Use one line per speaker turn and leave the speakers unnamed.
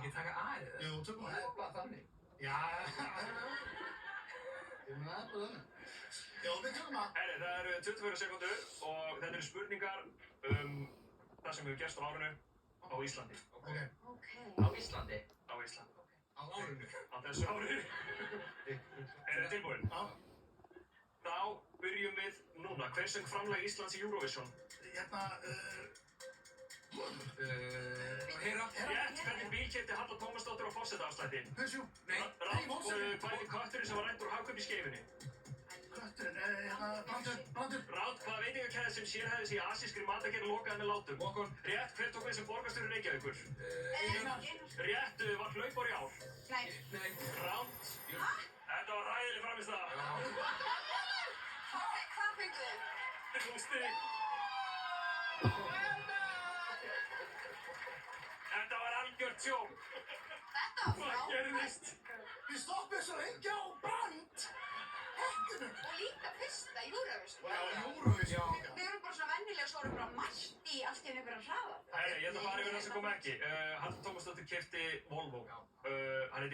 ekki taka A-ið?
Jú, tökum
Það er bara þannig.
Já, ég meina það er bara þannig. Já, við tökum A.
Herri, það eru 24 sekúndur og þetta eru spurningar það sem hefur gerst á árinu á Íslandi.
Ok.
Á Íslandi?
Á Íslandi.
Á árinu.
Á þessu ári. Þið tilbúin?
Já.
Þá byrjum við núna. Hver söng framlag Íslands í Eurovision?
Hérna,
Heyra?
Rétt, hvernig bíl keypti Halla Tómasdóttir á forsetaafslætti?
Peugeot.
Nei.
Rátt, hvað heitir kötturinn sem var ræddur úr Hagkaup í Skeifunni?
Kötturinn, hérna, Brandur.
Rátt, hvaða veitingakæði sem sérhæfði sig í asískri matagerð lokaði með látum?
Walk-on.
Rétt, hver tók við sem borgarstjóri Reykjavíkur?
Einar.
Rétt, var hlaupár í ár?
Nei.
Rátt. Þetta var ræðileg framistæða.
Hvað fengu þið?
3 stig. Þetta var algjört tjók.
Þetta var
Hvað gerðist?
Við stoppum svo lengi á Brand. Hettinu.
Og líka fyrsta Eurovision.
Já, Eurovision líka.
Við erum bara svo vennilega, svo erum bara mætt í allt í einu ykkur að hraða.
Herri, ég ætla að fara yfir það sem kom ekki. Halla Tómasdóttir keypti Volvo. Hann heitir